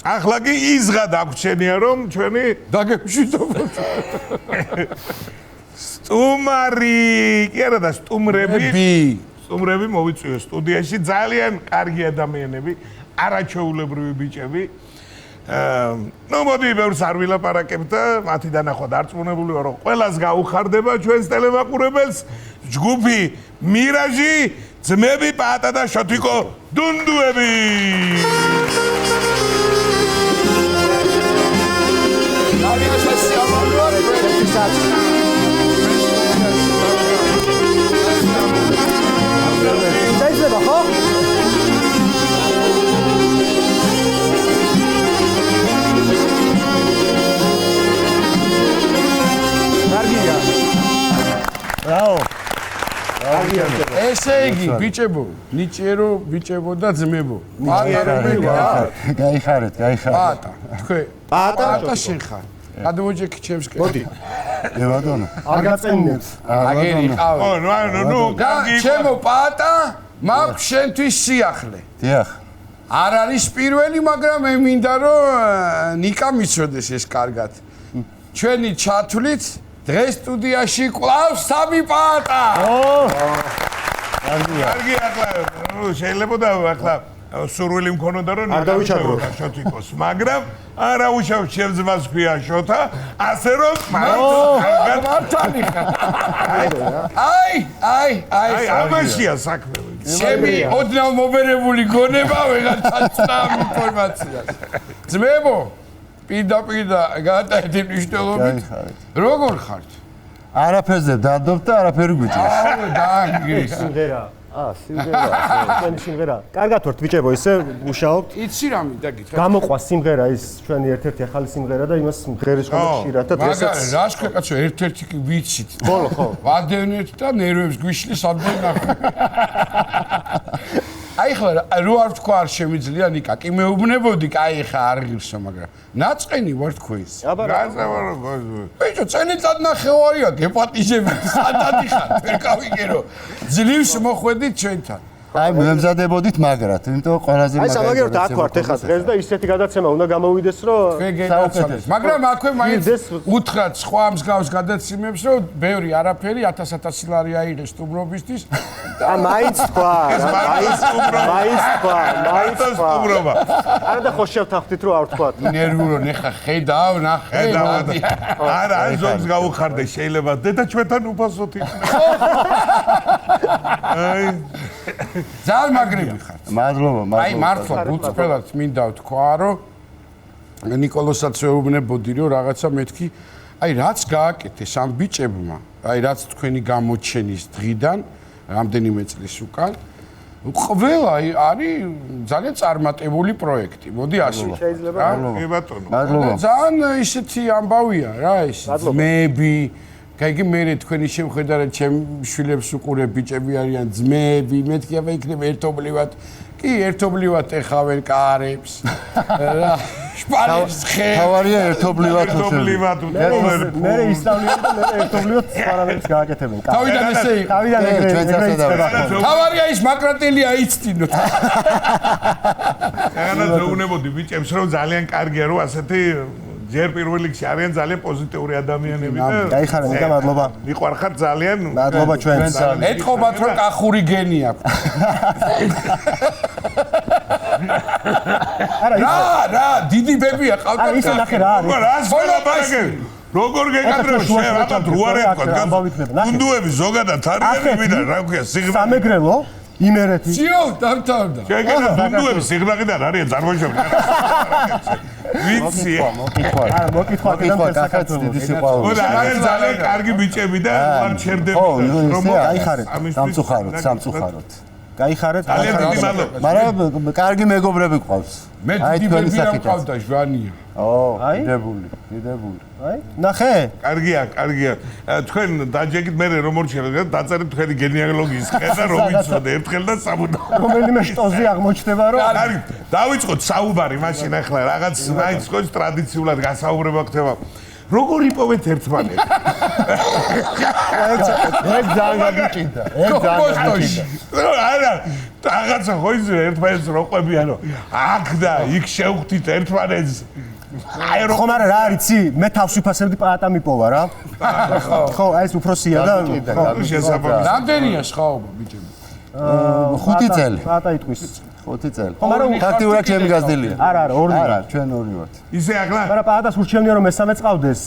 ახლა კი იზღა დაგვრჩენია რომ ჩვენი დაგემშვიდობოთ. სტუმარი, კი არა და სტუმრები მოვიწვიო სტუდიაში ძალიან კარგი ადამიანები, არაჩვეულებრივი ბიჭები. ნუ მოდი ბევრს არ ვილაპარაკებ და მათი დანახვა დარწმუნებული ვარ რომ ყველას გაუხარდება ჩვენს ტელემაყურებელს ჯგუფი მირაჟი, ძმები პატა და შოთიკო დუნდუები. შეიძლება ხო? კარგია. რაო. ესე იგი, ბიჭებო, ნიჭიერო, ბიჭებო და ძმებო. გაიხარეთ. პატა, თქვენ. პატა შენ ხარ. გადმოჯექი ჩემს კეთილს. მოდი. ევადონო. არ გაწენინებს. აგერი ყავ. ნუ, ჩემო პატა, მაქვს შენთვის სიახლე. დიახ. არ არის პირველი, მაგრამ მე მინდა რომ ნიკა მიცოდეს ეს კარგად. ჩვენი ჩათვლით დღეს სტუდიაში კლავს სამი პატა. კარგია ახლა შეიძლება და ახლა სურვილი მქონოდა რომ არ დავიჩაგროთ შოთიკოს, მაგრამ არა უშავ შევძმას ქვია შოთა, ასე რომ მართალი ხარ. აი, ამაშია საქმე. ჩემი ოდნავ მობერებული გონება ვეღაცაცნა ინფორმაციას. ძმებო, პირდაპირ გადაედი მნიშვნელობით. როგორ ხართ? არაფერზე დადობ და არაფერი გვიჭირს. დაანგრის. სიმღერა. სიმღერა. ჩვენი სიმღერა. კარგად ვართ ბიჭებო, ისე მუშაობთ. იცი რა მინდა გითხრა? გამოყვა სიმღერა ის ჩვენი ერთ-ერთი ახალი სიმღერა და იმას მღერის ხომ ხშირად და დღესაც რას ქვეკაცო ერთ-ერთი კი ვიცით. ხო. ვადევნეთ და ნერვებს გვიშლის ადმენ ნახე. აი ხლა რო არ თქვა არ შემიძლია ნიკა, კი მეუბნებოდი, კაი ხა არ ღირსო, მაგრამ ნაწყენი ვარ თქვენს. გასავარო გოზო. ბიჭო, წელიწად ნახევარია გეპატიჟებით, სადადი ხარ, ვერ გავიგერო. ძლივს მოხვედით ჩვენთან. აი, მემზადებოდით მაგრად, იმიტომ ყველაზე აი სამაგეროთ აქ ვართ ეხლა დღეს და ისეთი გადაცემა უნდა გამოვიდეს რომ გეგეცალეს. მაგრამ აქვე მაინც უთხრათ სხვა მსგავს გადაცემებს, რომ ბევრი არაფერი 1000 ლარი აიღეს სტუმრობისთვის. მაინც თქვა, მაინც თქვა. არა და ხო შევთანხმდით რომ არ თქვა. ნერვურო ნახა ხედავ, ნახე. არა, აი ზოგს გაუხარდე შეიძლება დედა ჩვენთან უფასოდ იქნება. აი ძალიან მაგრები ხართ. მადლობა. აი მართლა გულწრფელად მინდა ვთქვა, რომ ნიკოლოსაც ვეუბნებოდი, რომ რაღაცა მეთქი, აი რაც გააკეთეს ამ ბიჭებმა, აი რაც თქვენი გამოჩენის დღიდან, რამდენიმე წლის უკან, ყველა არის ძალიან წარმატებული პროექტი. მოდი ასე. შეიძლება. კი ბატონო. მადლობა. ძალიან ისეთი ამბავია რა ეს. ძმები კაიგი მე თქვენი შემხედარეთ ჩემ შვილებს უყურებ ბიჭები არიან ძმები მეთქი აბა იქნება ერთობლივად კი ერთობლივად ეხავენ კარებს რა შპარებს ხე თავარია ერთობლივად მე ისწავლიან და მე ერთობლივად სპარამებს გააკეთებენ თავიდან ესე თავიდან ეგრე თავარია ის მაკრატელი აიცდინოთ აღარა ზეუნებოდი ბიჭებს რომ ძალიან კარგია რომ ასეთი ჯერ პირველ რიგში არიან ძალიან პოზიტიური ადამიანები და გაიხარეთ და მადლობა. მიყვარხართ ძალიან. მადლობა ჩვენს. ეთყობათ რომ კახური გენი აქვს. რა, დიდი ბებია ყავდა. არა, ისე ნახე რა არის. რას ველაპარაკები? როგორ გეკადრებს შენ ალბათ რუარეთ თქვა. გუნდუები ზოგადად არიან და რა ქვია სიღრმე. სამეგრელო იმერეთი. ძიო, დამთავრდა. შეგედა გუნდუები სიღრმეიდან არიან წარმოშობილი. ვიცი. არა, მოკითხვა კახაც დიდი სიყვარული. არა, ძალიან კარგი ბიჭები და არ ჩერდები. რომ გაიხარეთ, სამწუხაროდ. გაიხარეთ, მაგრამ კარგი მეგობრები გყავს. მე დიდი ბებია მყავდა ჟვანია. დიდებული. აი, ნახე? კარგია. თქვენ დაჯეკით მე რომ მორჩენთ, დაწერეთ თქვენი გენეალოგიის ხედა რომ ვიცოდე ერთხელ და სამუდამოდ. რომელიმე შტოზე აღმოჩნდება რომ არის. დავიწყოთ საუბარი მაშინ ახლა რაღაც მაინც ხოც ტრადიციულად გასაუბრება ხდება. როგორ იპოვეთ ერთმანეთს? ეგ ძალიან გაგიჭირდა. არა, რაღაცა ხო ის ერთმანეთს როყვებიან რომ აქ და იქ შევხვდით ერთმანეთს ხომ არა რა არიცი მე თავს ვიფასებდი პაატა მიპოვა რა ხო აი ეს უფროსია და შესაბამისად რამდენია სხვაობა ბიჭები 5 წელი პაატა იტყვის 5 წელი ხომ არა ფაქტიურად ჩემი გაზდილია არა ორი არა ჩვენ ორი ვართ ისე ახლა მაგრამ პაატას ურჩევნია რომ მესამე წავდეს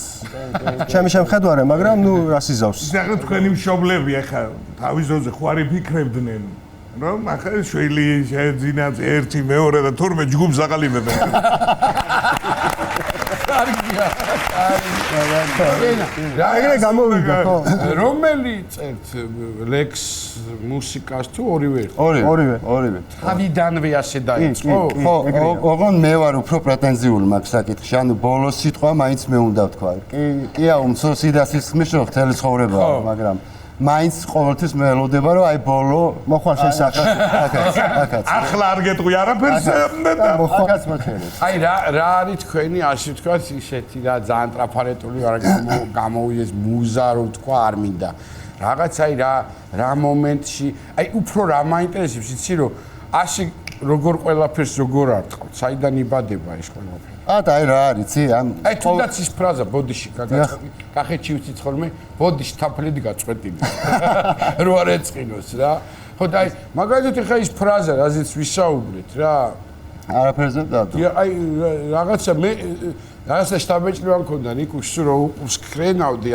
ჩემი შემხედვარე მაგრამ ნუ რა სიზავს ისე ახლა თქვენი მშობლები ახლა თავის ძოზე ხო არ იფიქრებდნენ რომ ახლა შვილი შეძინათ ერთი მეორე და თურმე ჯგუფს აყალიბებენ ეგრე გამოვიდა ხო რომელი წერთ ლექს მუსიკას თუ ორივე ორივე თავიდანვე ასე დაიწყო ხო ოღონ მე ვარ უფრო პრეტენზიული მაგ საკითხში ანუ ბოლოს სიტყვა მაინც მე უნდა ვთქვა კი აუმცო სიდასის რომ მთელი ცხოვრება მაგრამ მაინც ყოველთვის მე ელოდება რომ აი ბოლო მოხვალ შესახე აკაც ახლა არ გეტყვი არაფერს და აკაც მოხერეთ აი რა არის თქვენი ასე ვთქვათ ისეთი რა ძალიან ტრაფარეტული არა გამოვიდეს მუზა რომ თქვა არ მინდა რაღაც აი რა მომენტში აი უფრო რა მაინტერესებს იცი რომ ასე როგორ ყველაფერს როგორ არ თქო საიდან იბადება ეს ყველაფერი და აი რა არის იცი ამ აი თუნდაც ის ფრაზა ბოდიში კახეთში ვიცით ხოლმე ბოდიში თაფლიდი გაწყვეტილი რო არ ეწყინოს რა ხო და აი მაგალითად ხა ის ფრაზა რაზეც ვისაუბრეთ რა არაფერზე დადო აი რაღაცა მე რაღაცა შტაბეჭრება მქონდა ნიკუშს რომ ვსკრინავდი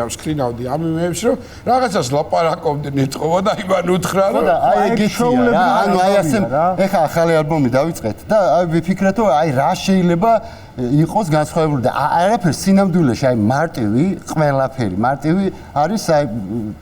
ამ იმებს რომ რაღაცას ლაპარაკობდნენ ეთყობა და იმან უთხრა რომ და აი ეგეშოულები ანუ აი ასე ეხა ახალი ალბომი დავიწყეთ და აი ვიფიქრეთ რომ აი რა შეიძლება იყოს განსხვავებული და არაფერს სინამდვილეში აი მარტივი ყველაფერი მარტივი არის აი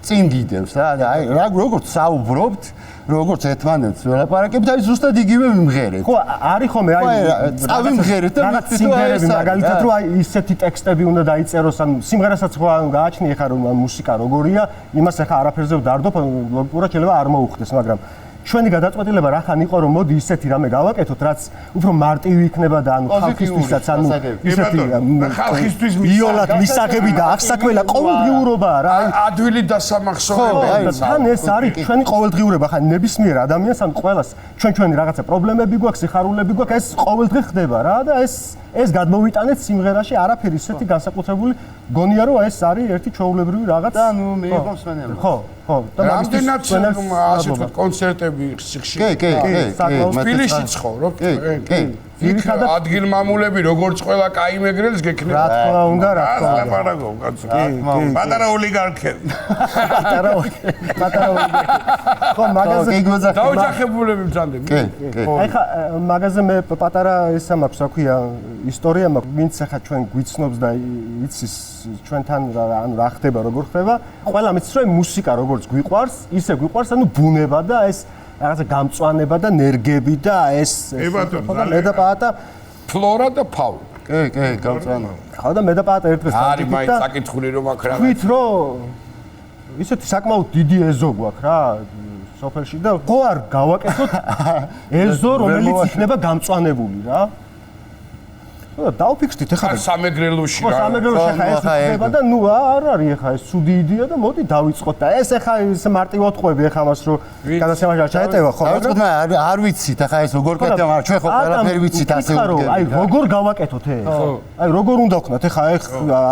წინ გიდევს რა აი როგორც საუბრობთ როგორც ერთმანეთს ველაპარაკებთ აი ზუსტად იგივე ვიმღერეთ ხო არის ხომ აი წავიმღერეთ და რაღაც სიმღერები მაგალითად რომ აი ისეთი ტექსტები უნდა დაიწეროს ან სიმღერასაც ხო გააჩნია ხა რომ მუსიკა როგორია იმას ახლა არაფერზე ვდარდობ ლოგიკურად შეიძლება არ მოუხდეს მაგრამ ჩვენი გადაწყვეტილება რახან იყო რომ მოდი ისეთი რამე გავაკეთოთ რაც უფრო მარტივი იქნება და ანუ ხალხისთვისაც ანუ ისეთი ხალხისთვის იოლად მისაღები და აღსაქმელა ყოველდღიურობა რა ადვილი დასამახსოვრებელი თან ეს არის ჩვენი ყოველდღიურობა ხა ნებისმიერ ადამიანს ან ყველას ჩვენი რაღაცა პრობლემები გვაქვს სიხარულები გვაქვს ეს ყოველდღე ხდება რა და ეს გადმოვიტანეთ სიმღერაში არაფერი ისეთი განსაკუთრებული გონია რომ ეს არის ერთი ჩვეულებრივი რაღაც და ნუ მიიღო მსმენელობა ხო და რამდენად ასე ვთქვათ კონცერტები სიხში კი თბილისში ცხოვრობ იქ ადგილმამულები როგორც ყველა კაი მეგრელს გეკნება რა თქმა უნდა რა თქმა უნდა ლაპარაკობ კაცო პატარა ოლიგარქები პატარა ხო მაგაზე დაოჯახებულები მძანდები აი ხა მაგაზე მე პატარა ესა მაქვს რა ქვია ისტორია მაქვს ვინც ახლა ჩვენ გვიცნობს და იცის ჩვენთან ანუ რა ხდება როგორ ხდება ყველა მიცის რომ მუსიკა როგორც გვიყვარს ისე გვიყვარს ანუ ბუნება და ეს რაღაცა გამწვანება და ნერგები და ეს მე და პაატა ფლორა და ფაუნა კი გამწვანება ხო და მე და პაატა ერთ დღეს არის მაინც საკითხული რომ აქ რა ვით რომ ისეთი საკმაოდ დიდი ეზო გვაქვს რა სოფელში და ხო არ გავაკეთოთ ეზო რომელიც იქნება გამწვანებული რა და დავფიქრდით ახლა სამეგრელოში რა სამეგრელოში ხა ეს ხდება და ნუ არ არის ახლა ეს ცუდი იდეა და მოდი დავიწყოთ და ეს ახლა ეს მარტივად ყვები ახლა მას რომ გადასამაშ არ ჩაეტევა ხო დავიწყოთ მაგრამ არ ვიცით ახლა ეს როგორ კეთდება მაგრამ ჩვენ ხო ყველაფერი ვიცით ასე უდგები აი როგორ გავაკეთოთ ეს აი როგორ უნდა ვქნათ ახლა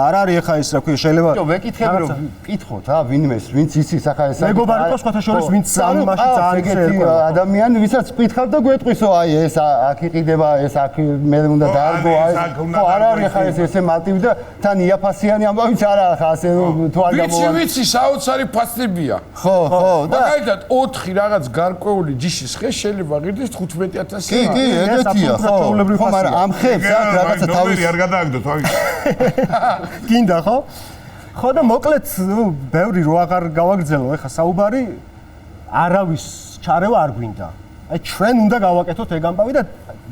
არ არის ახლა ეს რა ქვია შეიძლება ვეკითხები რომ კითხოთ რა ვინმეს ვინც იცის ახლა ეს მეგობარი ყავს სხვათა შორის ვინც სამაში ძალიან ადამიანი ვისაც ვკითხავ და გვეტყვისო აი ეს აქ იყიდება ეს აქ მე უნდა დაარგო აი ხო არ არის ხა ესე მარტივი და თან იაფასიანი ამბავიც არ არის ხა ასე თუ არ გამოვა ვიცი საოცარი ფასებია ხო და მაგალითად 4 რაღაც გარკვეული ჯიშის ხე შეიძლება ღირდეს 15000 კი ეგეთია ხო მაგრამ ამ ხებს აქ რაღაცა თავის არ გადააგდოთ აი გინდა ხო და მოკლედ ბევრი რო აღარ გავაგრძელო ეხა საუბარი არავის ჩარევა არ გვინდა აი ჩვენ უნდა გავაკეთოთ ეგ ამბავი და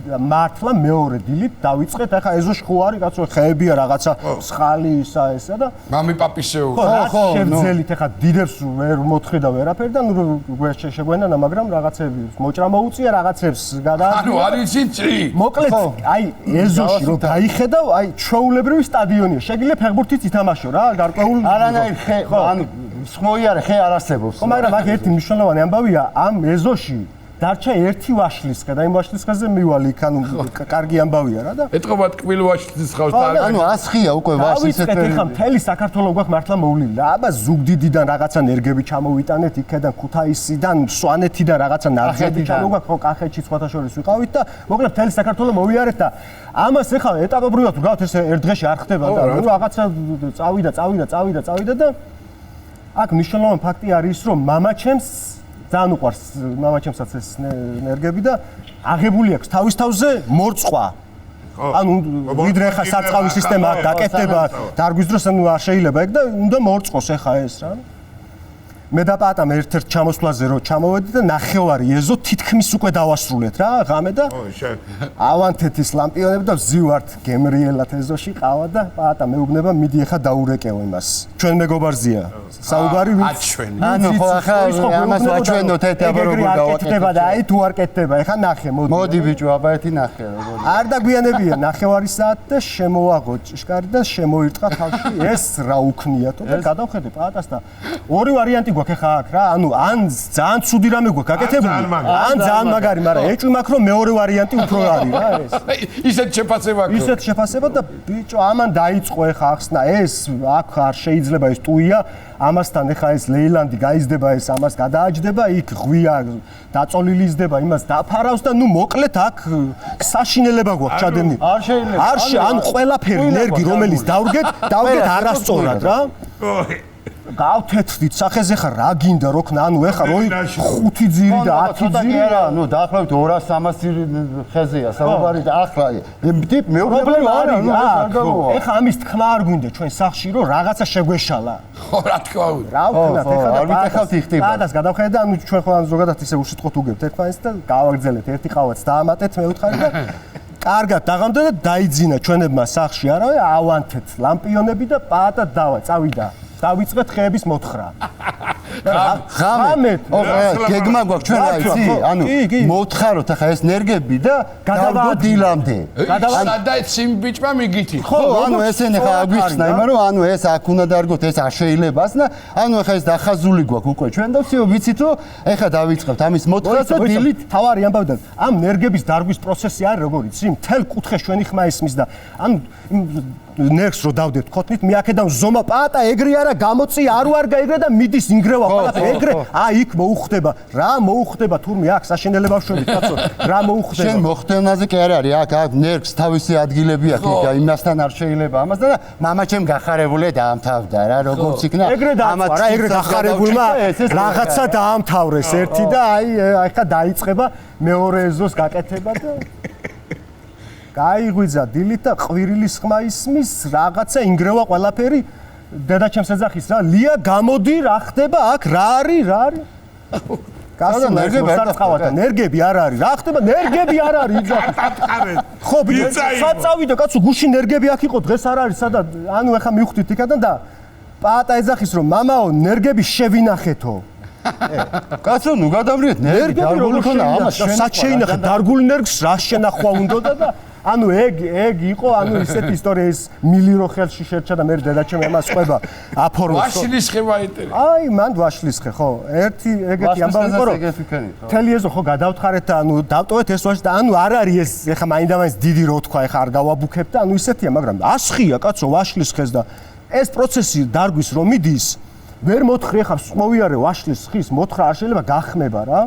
მართლა მეორე დილით დავიწყეთ ახლა ეზოში ხო არის კაცო ხეებია რაღაცა სხალი ისა ესა და მამი პაპისეო ხო შევძელით ახლა დიდებს ვერ მოთხრი და ვერაფერი და ნუ შეგვენანა მაგრამ რაღაცები მოჭრა მოუწია რაღაცებს გადა ანუ არის წრი მოკლედ აი ეზოში რომ დაიხედავ აი ჩვეულებრივი სტადიონია შეგიძლია ფეხბურთიც ითამაშო რა გარკვეულ არანაირ ხე ანუ სხმოი არა ხე არ არსებობს ხო მაგრამ აქ ერთი მნიშვნელოვანი ამბავია ამ ეზოში დარჩა ერთი ვაშლისხე და იმ ვაშლისხეზე მივალ იქ ანუ კარგი ამბავია რა და ეთყობა ტკბილ ვაშლისხავს და ანუ ასხია უკვე ვაშლისხე ხა მთელი საქართველოს გვაქვს მართლა მოვლილი და აბა ზუგდიდიდან რაღაცა ნერგები ჩამოვიტანეთ იქედან ქუთაისიდან სვანეთიდან რაღაცა ნარღები ჩამოვაქვს ხო კახეთში სხვათა შორის ვიყავით და მოკლედ მთელი საქართველოს მოვიარეთ და ამას ეხლა ეტაპობრივად თუ გავთ ეს ერთ დღეში არ ხდება და ნუ რაღაცა წავიდა და აქ მნიშვნელოვანი ფაქტი არის რომ მამაჩემს ძალიან უყვარს მამაჩემსაც ეს ნერგები და აღებული აქვს თავის თავზე მორწყვა. ანუ ვიდრე ხა სარწყავი სისტემა გაკეთდება დარგვის დროს ანუ არ შეიძლება ეგ და უნდა მორწყოს ეხა ეს რა. მე და პატამ ერთ-ერთ ჩამოსვლაზე რო ჩამოვედი და ნახევარი ეზო თითქმის უკვე დავასრულეთ რა ღამე და ავანთეთ ის ლამპიონები და ვზივართ გემრიელად ეზოში ყავა და პატა მეუბნება მიდი ეხა დაურეკევ იმას ჩვენ მეგობარზია საუბარი აჩვენი ანუ ხო ახლა ამას ვაჩვენოთ ეთაბა როგორ გავაკეთდება და აი თუ არ კეთდება ეხა ნახე მოდი ბიჭო აბა ერთი ნახე როგორ არ დაგვიანებია ნახევარი საათი და შემოვაღო ჭიშკარი და შემოირტყა თავში ეს რა უქნიათო და გადავხედე პატას და ორი ვარიანტი გვაქვს ეხა აქ რა ანუ ან ძალიან ცუდი რამე გვაქვს გაკეთებული ან ძალიან მაგარი მაგრამ ეჭვი მაქვს რომ მეორე ვარიანტი უფრო არის რა ეს ისეთ შეფასება აქვს ისეთ შეფასება და ბიჭო ამან დაიწყო ეხა ახსნა ეს აქ არ შეიძლება ეს ტუია ამასთან ეხა ეს ლეილანდი გაიზდება ეს ამას გადააჯდება იქ ღვია დაწოლილი იზდება იმას დაფარავს და ნუ მოკლედ აქ საშინელება გვაქვს ჩადენილი არ შეიძლება ან ყველაფერი ნერგი რომელიც დავდგეთ არასწორად რა გავთეთრით სახეზე ხა რა გინდა როქნა ანუ ეხა როი 5 ძირი და 10 ძირი რა ნუ დაახლოებით 200-300 ხეზეა საუბარი და ახლა მეორე პრობლემა არის ეხა ამის თქმა არ გვინდა ჩვენ სახში რომ რაღაცა შეგვეშალა ხო რა თქმა უნდა რა ვქნათ ეხა და არ ვიტეხავთ იხტება პატას გადავხედე და ანუ ჩვენ ხო ზოგადად ისე უშიტყოთ უგებთ ერთმანეთს და გავაგრძელეთ ერთი ყავაც დაამატეთ მეუთხარი და კარგად დაღამდა და დაიძინა ჩვენებმა სახში არავე ავანთეთ ლამპიონები და პატა წავიდა დავიწყეთ ხეების მოთხრა. ღამე. გეგმა გვაქვს ჩვენ რა იცი? ანუ მოთხაროთ ახლა ეს ნერგები და დავდო დილამდე. სადაც იმ ბიჭმა მიგითი. ხო, ანუ ესენი ხა აგვიხსნა, იმიტომ რომ ანუ ეს აქ უნდა დარგოთ, ეს არ შეიძლებაც და ანუ ახლა ეს დახაზული გვაქვს უკვე ჩვენ და ვсё ვიცით რომ ახლა დავიწყებთ ამის მოთხრას და დილით თავარი ამბავდა. ამ ნერგების დარგვის პროცესი არის როგორ იცი? მთელ კუთხეს ჩვენი ხმა ისმის და ანუ ნერგს რო დავდეთ ქოთნით მე აქედან ზომა პატა ეგრე არა გამოწი არ ვარგა ეგრე და მიდის ინგრევა ყველაფერი ეგრე იქ მოუხდება რა მოუხდება თურმე აქ საშენელება ვშვებით კაცო რა მოუხდება შენ მოხდენაზე კი არ არის აქ ნერგს თავისი ადგილები აქვს იქ იმასთან არ შეიძლება ამას და მამაჩემ გახარებული დაამთავრდა რა როგორც იქნა ამათ რა ეგრე გახარებულმა რაღაცა დაამთავრეს ერთი და აი ახლა დაიწყება მეორე ეზოს გაკეთება და გაიღვიძა დილით და ყვირილის ხმა ისმის რაღაცა ინგრევა ყველაფერი დედაჩემს ეძახის რა ლია გამოდი რა ხდება აქ რა არის გასა ნერგები არ დაწყავდა ნერგები არ არის რა ხდება ნერგები არ არის იძახი ხო საწავიდა კაცო გუში ნერგები აქ იყო დღეს არ არის სადა ანუ ეხა მივხვდით იქიდან და პატა ეძახის რომ მამაო ნერგები შევინახეთო კაცო ნუ გადავრიეთ ნერგები დარგული ხონა ამას შეინახეთ დარგული ნერგს რა შენახვა უნდა და ანუ ეგ იყო ანუ ისეთი ისტორია ის მილირო ხელში შერჩა და მე დედაჩემ ამას ყვება აფორმოს ვაშლისხე მაინტერესებს აი მან ვაშლისხე ხო ერთი ეგეთი ამბავი იყო რომ თელი ეზო ხო გადავთხარეთ და ანუ დავტოვეთ ეს ვაშლი და ანუ არ არის ეს ეხა მაინდამაინც დიდი რო თქვა ეხა არ გავაბუქებ და ანუ ისეთია მაგრამ ასხია კაცო ვაშლისხეს და ეს პროცესი დარგვის რომ მიდის ვერ მოთხრი ხარ მოვიარე ვაშლის ხის მოთხრა არ შეიძლება გახმება რა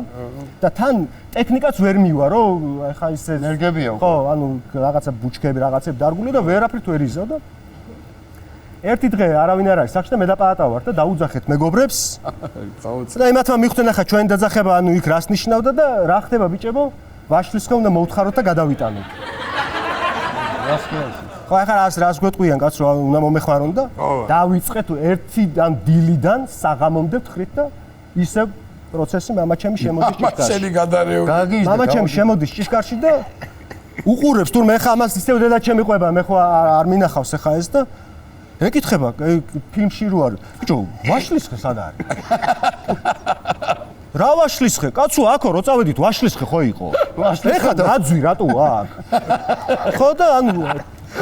და თან ტექნიკაც ვერ მივა რომ ეხა ისე ნერგებია ხო ანუ რაღაცა ბუჩქები რაღაცები დარგული და ვერაფრით ვერ იზო და ერთი დღე არავინ არ არის სახში და მე და პატა ვარ და დაუძახეთ მეგობრებს და იმათმა მიხვდნენ ახლა ჩვენ დაძახება ანუ იქ რას ნიშნავდა და რა ხდება ბიჭებო ვაშლის ხე უნდა მოვთხაროთ და გადავიტანოთ რას ხდება ხო ახლა რას გვეტყვიან კაცო უნდა მომეხმარონ და დავიწყეთ ერთიდან დილიდან საღამომდე ვთხრით და ისე პროცესი მამაჩემი შემოდის ჭიშკარში. მამაჩემი გადარეული. მამაჩემი შემოდის ჭიშკარში და უყურებს თურმე ხა ამას ისევ დედაჩემი ყვება მე ხო არ მინახავს ხა ეს და ეკითხება ფილმში რო არის. ბიჭო ვაშლისხე სად არის? რა ვაშლისხე? კაცო აქო რო წავედით ვაშლისხე ხო იყო? ეხა დაძვი რატოა აქ? ხო და ანუ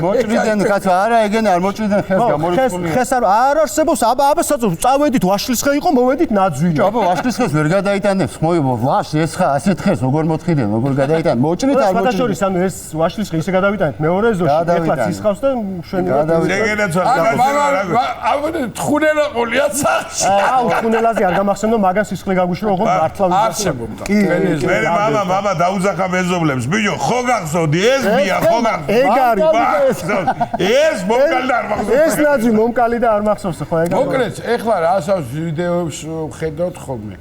მოჭრიდან კაცო არა ეგენ არ მოჭრიდან ხელს გამორიცხული ხეს არ არსებობს აბა საწოლ წავედით ვაშლისხე იყო მოვედით ნაძვია აბა ვაშლისხეს ვერ გადაიტანებს მოიგო ვაშ ეს ხა ასეთ ხეს როგორ მოთხიდან როგორ გადაიტან მოჭრით არ მოჭრით შორის ანუ ეს ვაშლისხე ისე გადავიტანეთ მეორე ზოში ეხლა ცისხავს და შვენივად აბა თხუნელა ყოლია სახში აუ ხუნელაზე არ გამახსენო მაგან სისხლი გაგუშრო ოღონდ მართლა არსებობდა მე მამა დაუძახა მეზობლებს ბიჭო ხო გახსოვდი ეს მია ხო ეგ არის ეს მომკალი და არ მახსოვს ეს ნაძვი მომკალი და არ მახსოვს ხო ეგ მოკლედ ეხლა რასაც ვიდეოებს ხედავთ ხოლმე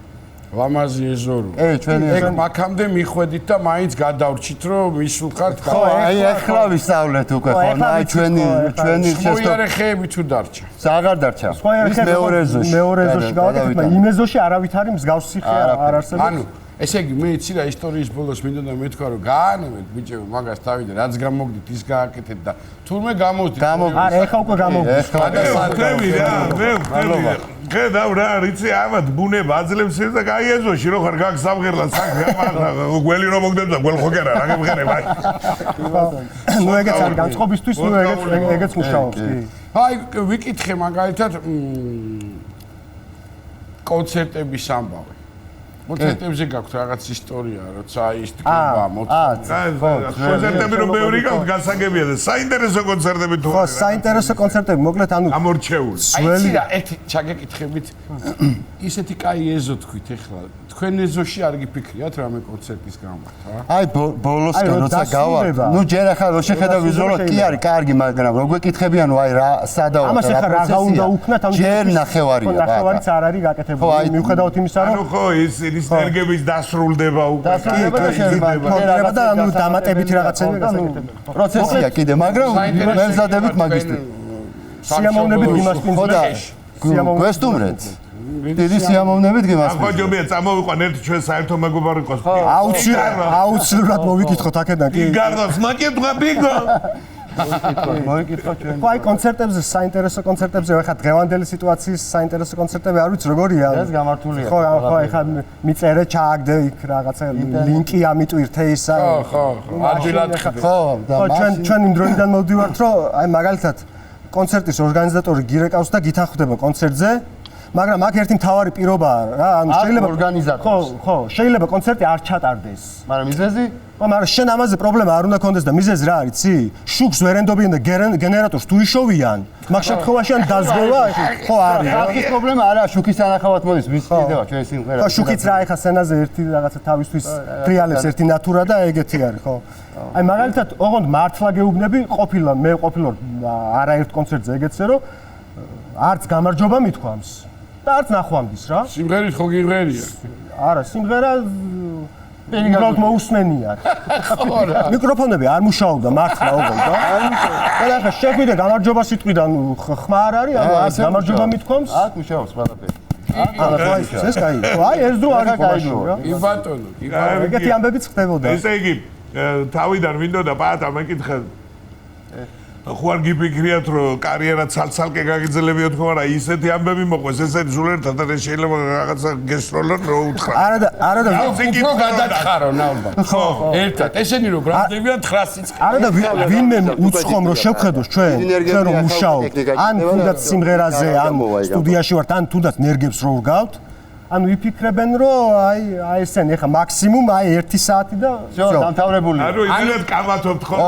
ლამაზი ეზორო ჩვენი ეგ მაქამდე მიხვედით და მაინც გადავრჩით რომ მისულხართ ხო აი ახლა ვისწავლეთ უკვე ხო აი ჩვენი მოიარე ხეები თუ დარჩა აღარ დარჩა ის მეორე ზოში გავაკეთეთ იმ ეზოში არავითარი მსგავსი ხე არ არსებობს ანუ ესე იგი მე იცი რა ისტორიის ბოლოს მინდოდა მეთქვა რომ გაანებეთ ბიჭები მაგას თავიდან რაც გამოგდით ის გააკეთეთ და თურმე გამოვდით არა ეხა უკვე გამოვდით ხლები რა მე ხედავ რა რიცი ამათ ბუნება აძლევს და გაიეზოში რო ხარ გაგ სამღერლა საქმე ამაღლა გველი რომ მოგდებს და გველ ხო კი არა რა გემღერებ აი ნუ ეგეც არის განწყობისთვის ნუ ეგეც მუშაობს კი აი ვიკითხე მაგალითად კონცერტების ამბავი კონცერტებზე გაქვთ რაღაც ისტორია, როცა ის ტკბა მოწონდა. კონცერტები რომ ბევრი გაქვთ, გასაგებია და საინტერესო კონცერტები თუ ხო, საინტერესო კონცერტები, მოკლედ ანუ გამორჩეული. ძველი და ერთი ჩაგეკითხებით ისეთი კაი ეზო თქვით ახლა. თქვენ ეზოში არ გიფიქრიათ რამე კონცერტის გამართ, რა? აი ბოლოსკენ როცა გავარ. ნუ ჯერ ახლა რო შეხედავ ვიზუალურად კი არის კარგი, მაგრამ რო გვეკითხებიან აი რა სადაა რა. ამას ახლა რა უნდა უქნათ ამ ჯერ ნახევარია. ნახევარიც არ არის გაკეთებული. მიუხედავად იმისა, რომ ანუ ხო ის ენერგების დასრულდება უკვე. დასრულდება და ანუ დამატებითი რაღაცები გასაკეთებია. პროცესია კიდე, მაგრამ მემზადებით მაგისტრი. სიამოვნებით იმას პინდა. გვესტუმრეთ. დიდი სიამოვნებით გიმასწრებთ. ახლა ჯობია წამოვიყვან ერთი ჩვენ საერთო მეგობარი ყოს. აუცილებლად მოვიკითხოთ აქედან კი. გარდავს მაკეთვა ბიგო. მოიკითხო ჩვენ. ხო აი კონცერტებზე საინტერესო კონცერტებზე ახლა დღევანდელი სიტუაციის საინტერესო კონცერტები არ ვიცი როგორია. ეს გამართულია. ხო ახლა მიწერე ჩააგდე იქ რაღაცა ლინკი ამიტვირთე ისა. ხო ადვილად ხო ჩვენ იმ დროიდან მოვდივართ რომ აი მაგალითად კონცერტის ორგანიზატორი გირეკავს და გითანხმდება კონცერტზე. მაგრამ აქ ერთი მთავარი პირობაა რა, ანუ შეიძლება ორგანიზატორს. ხო, შეიძლება კონცერტი არ ჩატარდეს. მაგრამ მიზეზი? მაგრამ შენ ამაზე პრობლემა არ უნდა კონდეს და მიზეზი რა არის, იცი? შუქს ვერ ენდობიან და გენერატორს თუ იშოვიან, მაგ შემთხვევაში ან დაზღვევა ხო არის. ხალხის პრობლემა არა, შუქის ანახავად მოდის, ვის კიდევა ჩვენ სიმღერა. ხო, შუქიც რა ეხა სცენაზე ერთი რაღაცა თავისთვის ტრიალებს ერთი ნატურა და ეგეთი არის, ხო. აი მაგალითად, ოღონდ მართლა გეუბნები, მე ყოფილვარ არაერთ კონცერტზე ეგეთზე, რომ არც გამარჯობა მithქვამს. და არც ნახვამდის რა. სიმღერით ხო გიღერია. არა, სიმღერა უბრალოდ მოусმენიათ. მიკროფონები არ მუშაობდა მართლა ოღონდ და. და ახლა შეგვიდა გამარჯობა სიტყვიდან ხმა არ არის, ანუ არც გამარჯობა მithქვამს. აქ მუშაობს ყველაფერი. ეს კაი. აი ეს დრო არის კაი რა. კი ბატონო, კი. ეგეთი ამბებიც ხდებოდა. ესე იგი თავიდან მინდოდა პაატა მეკითხა ხო არ გიფიქრიათ რომ კარიერა ცალ-ცალკე გაგიძლებიათ ხო არა ისეთი ამბები მოყვეს ესეთი სულერთად და შეიძლება რაღაცა გესროლონ რო უთხრა არა და უფრო გადათხარო ნალბა ხო ერთად ესენი რომ გრამდებიან 900 არა და ვინმე უცხომ რომ შევხედოს ჩვენ რომ მუშაობთ ან თუნდაც სიმღერაზე ან სტუდიაში ვართ ან თუნდაც ნერგებს რო ვგავთ ანუ იფიქრებენ რომ აი ესენი ახლა მაქსიმუმ აი 1 საათი და всё დამთავრებული ანუ იმედ კამათობთ ხო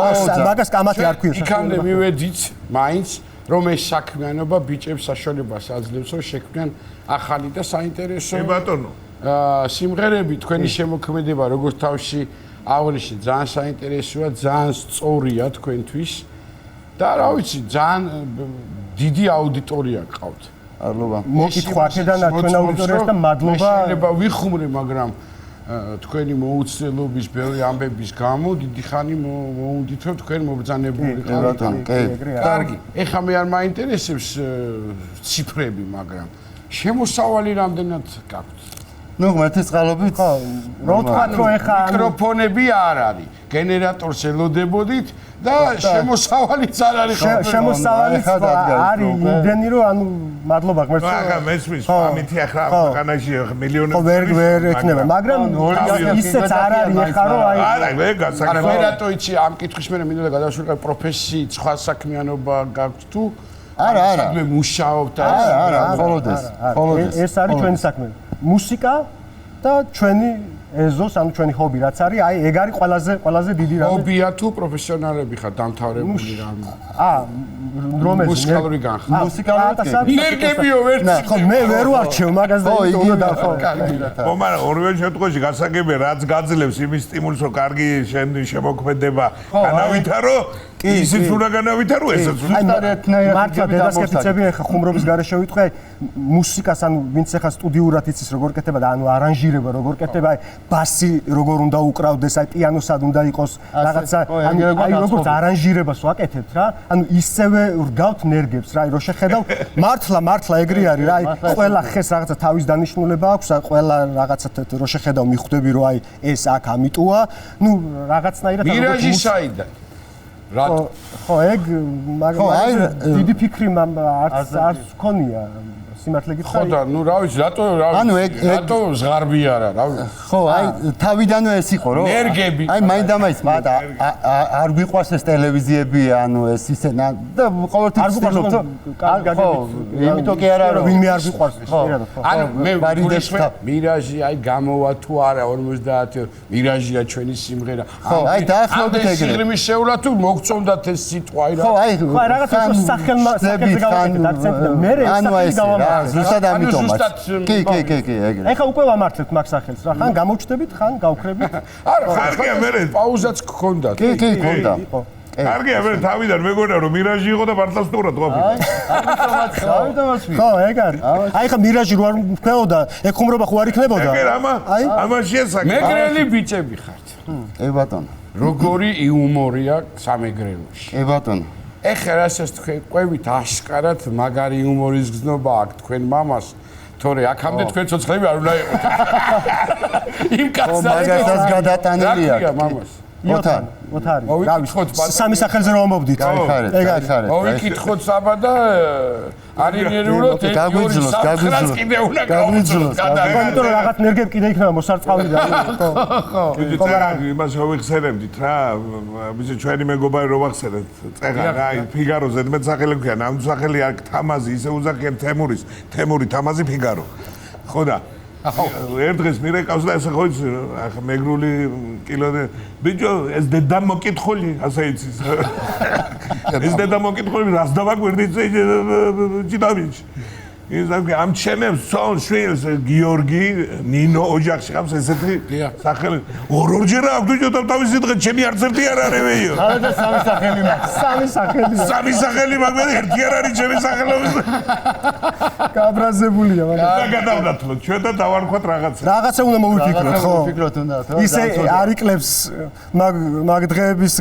მაგას კამათი არ ქვია იქამდე მივედით მაინც რომ ეს საქმიანობა ბიჭებს საშუალებას აძლევს რომ შექმნან ახალი და საინტერესო ბატონო სიმღერები თქვენი შემოქმედება როგორც თავში აღნიშნე ძალიან საინტერესოა ძალიან სწორია თქვენთვის და რა ვიცი ძალიან დიდი აუდიტორია გყავთ არლობა მოკითხვა აქედან თქვენ აუდიტორიასთან მადლობა შეიძლება ვიხუმრე მაგრამ თქვენი მოუცდელობის ბევრი ამბების გამო დიდი ხანი მოუნდით რომ თქვენ მობრძანებული ყავთ კარგი ეხლა მე არ მაინტერესებს ციფრები მაგრამ შემოსავალი რამდენად გაქვთ ნუ ღმერთის წყალობით ხო, რო ვთქვათ, რომ ეხა მიკროფონები არ არის. გენერატორს ელოდებოდით და შემოსავალიც არ არის. შემოსავალიც არის იმდენი რომ ანუ მადლობა ღმერთს. ახლა მესმის ამითი ახლა ქვეყანაში მილიონები. ხო ვერ ექნება, მაგრამ ისეც არ არის ეხა რომ აი არა, მე გასაგებია. არა, მე რატო იცი ამ კითხვის მე მინდოდა გადავშურიყავ პროფესიით, სხვა საქმიანობა გაქვთ თუ არა, არა. მე მუშაობ და არა, მხოლოდ ეს არის ჩვენი საქმე. მუსიკა და ჩვენი ეზოს, ანუ ჩვენი ჰობი რაც არის, აი ეგ არის ყველაზე დიდი რამე. ჰობია თუ პროფესიონალები ხარ დამთავრებული რამე? რომელი მუსიკალური განხრა. მუსიკალური ნერგებიო ვერც. ხო, მე ვერ ვარჩევ მაგას და უნდა დახო. ხო, მაგრამ ორივე შემთხვევაში გასაგებია, რაც გაძლევს იმის სტიმულს, რომ კარგი შემოქმედება განავითარო, ისიც უნდა განავითარო, ესაც უნდა. მართლა დედასკეპიცები ახლა ხუმრობის გარეშე ვიტყვი, მუსიკას ანუ ვინც ახლა სტუდიურად იცის როგორ კეთდება და ანუ არანჟირება როგორ კეთდება, ბასი როგორ უნდა უკრავდეს, აი პიანოსად უნდა იყოს რაღაცა, აი როგორც არანჟირებას ვაკეთებთ რა, ანუ ისევე ვrgავთ ნერგებს რა, რომ შეხედავ მართლა ეგრე არის რა, აი ყველა ხეს რაღაცა თავის დანიშნულება აქვს, აი ყველა რაღაცა რომ შეხედავ მიხვდები რომ აი ეს აქ ამიტოა, ნუ რაღაცნაირად მირაჟი საიდან? ხო, ეგ მაგრამ დიდი ფიქრი არც მქონია. სიმართლე გითხრა. ხო და ნუ რა ვიცი, რატო ზღარბი არა, რა ვიცი. ხო, აი თავიდანვე ეს იყო, რომ ნერგები. აი მაინდა-მაინც მაგრამ არ გვიყვარს ეს ტელევიზიები, ანუ ეს ისე და ყოველთვის ვცდილობთ, ხო, იმიტომ კი არა, რომ ვინმე არ გვიყვარს, პირადად, ხო. ანუ მე ვარიდესვე მირაჟი აი გამოვა თუ არა 50 მირაჟია ჩვენი სიმღერა. ხო, აი დაახლოებით ეგრე. სიმღერის შეულა თუ მოგწონდათ ეს სიტყვა აი რა. ხო, აი რაღაცა სახელზე გავაკეთეთ აქცენტი და მე ეს სახელი ზუსტად ამიტომაც. კი, ეგრე. ეხა უკვე ვამართლებთ მაგ სახელს რა, ხან გამოვჩდებით, ხან გავქრებით. არა, კარგია, მე პაუზაც გქონდა. კი, გქონდა. კარგია, მე თავიდან მეგონა რომ მირაჟი იყო და მართლა სტუმრად ყოფილი. ამიტომაც ხო, ეგ არის. აი ხა მირაჟი რო არ მქნეოდა, ეგ ხუმრობა ხო არ იქნებოდა? ეგ ამას შესაძლოა. მეგრელი ბიჭები ხართ. ბატონო. როგორი იუმორია სამეგრელოში. ბატონო. ეხლა რასაც თქვენ ყვევით აშკარად მაგარი იუმორის გზნობა აქვს თქვენ მამას, თორე აქამდე თქვენ ცოცხლები არ უნდა იყოთ. იმ კაცს მაგასაც გადატანილი აქვს მამას. ოთარი. სამი სახელზე რომ ამბობდით. ეგ არის. მოვიკითხოთ საბა და არინერიულად გაგვიძლოს. კიდე უნდა გავუძლოს. იმიტომ რომ რაღაც ნერგები კიდე იქნება მოსარწყავი და ხო. იმას ვიხსენებდით რა, ვიცი ჩვენი მეგობარი რო ვახსენეთ, წეღა რა, ფიგარო ზედმეტ სახელი ქვია, ნამდვილ სახელი არ თამაზი, ისე უზახიან თემური თამაზი ფიგარო. ხო და ერთ დღეს მირეკავს და ესე ხო იცი ახლა მეგრული კილოდე ბიჭო ეს დედა მოკითხული ასე იცის ეს დედა მოკითხული რას დავაგვირდით ჭიდავიჩ ის ამ ჩემებს სულ შვილს გიორგი ნინო ოჯახში ხავს ესეთი სახელი ორჯერ აქვს ბიჭო და თავისი დღე ჩემი არც ერთი არ არევეიო და სამი სახელი მაქვს სამი სახელი მაქვს მე ერთი არ არის ჩემი სახელობის გაბრაზებულია მაგრამ გადავდათლოთ ჩვენ და დავარქვათ რაღაცა უნდა მოვიფიქროთ ხო ისე არ იკლებს მაგ დღეების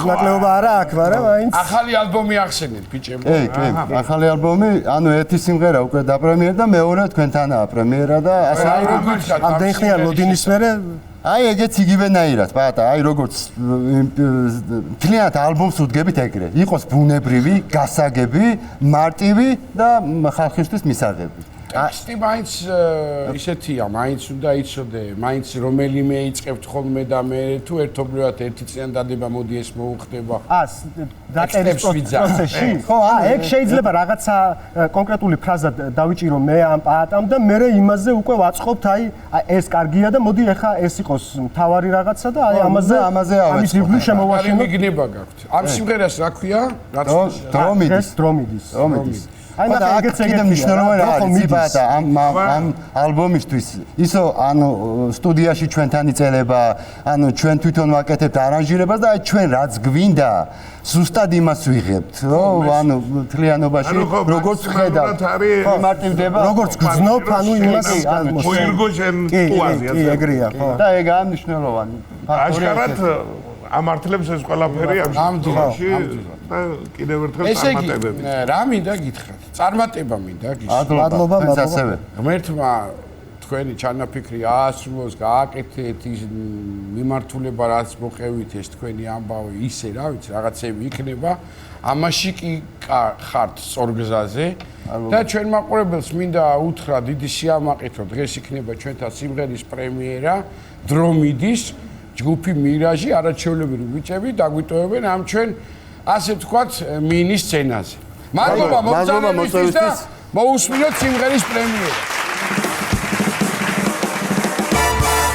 ნაკლებობა არა აქვს მაგრამ აინც ახალი ალბომი ახსენეთ ბიჭებო კი ახალი ალბომი ანუ ერთი სიმღერა უკვე დაპრემიერა და მეორე თქვენთანაა პრემიერა და ასე ამდენ ხნია ლოდინის მერე აი ეგეც იგივენაირად ბატა აი როგორც თლიანად ალბომს უდგებით ეგრე იყოს ბუნებრივი გასაგები მარტივი და ხალხისთვის მისაღები ტექსტი მაინც ისეთია, მაინც უნდა იცოდე, მაინც რომელიმე იწყებთ ხოლმე და მე თუ ერთობლივად ერთი წლიან დადება მოდი ეს მოუხდება. დაწერის პროცესში. ხო, ეგ შეიძლება რაღაცა კონკრეტული ფრაზა დავიჭირო მე ამ პაატამ და მე იმაზე უკვე ვაწყობთ, აი ეს კარგია და მოდი ახლა ეს იყოს მთავარი რაღაცა და აი ამაზე ამის იბლი შემოვაშენო. მიგნება გაქვთ. ამ სიმღერას რა ქვია? დრომიდის. აი მაგრამ ეგეც კიდე მნიშვნელოვანი არის ციბატა ამ ალბომისთვის ისო ანუ სტუდიაში ჩვენთან იწელება ანუ ჩვენ თვითონ ვაკეთებთ არანჟირებას და აი ჩვენ რაც გვინდა ზუსტად იმას ვიღებთ რო ანუ თლიანობაში როგორც ხედავთ მარტივდება როგორც გძნობ ანუ იმას მოირგო შენ ტუაზია კი ეგრეა ხო და ეგ ამ მნიშვნელოვანი აშკარად ამართლებს ეს ყველაფერი ამ ძილაში და კიდევ ერთხელ წარმატებები. რა მინდა გითხრათ? წარმატება მინდა გისურვებთ. მადლობა. ასევე. ღმერთმა თქვენი ჩანაფიქრი აასრულოს, გააკეთეთ ის მიმართულება, რაც მოყევით ეს თქვენი ამბავი, ისე რა ვიცი, რაღაცები იქნება. ამაში კი ხართ სწორგზაზე და ჩვენ მაყურებელს მინდა უთხრა დიდი სიამაყით, რომ დღეს იქნება ჩვენთან სიმღერის პრემიერა, დრო მიდის, ჯგუფი მირაჟი, არაჩვეულებრივი ბიჭები დაგვიტოვებენ ამ ჩვენ ასე ვთქვათ მინის სცენაზე. მადლობა მოწვევისთვის და მოусმინოთ სიმღერის პრემიერა.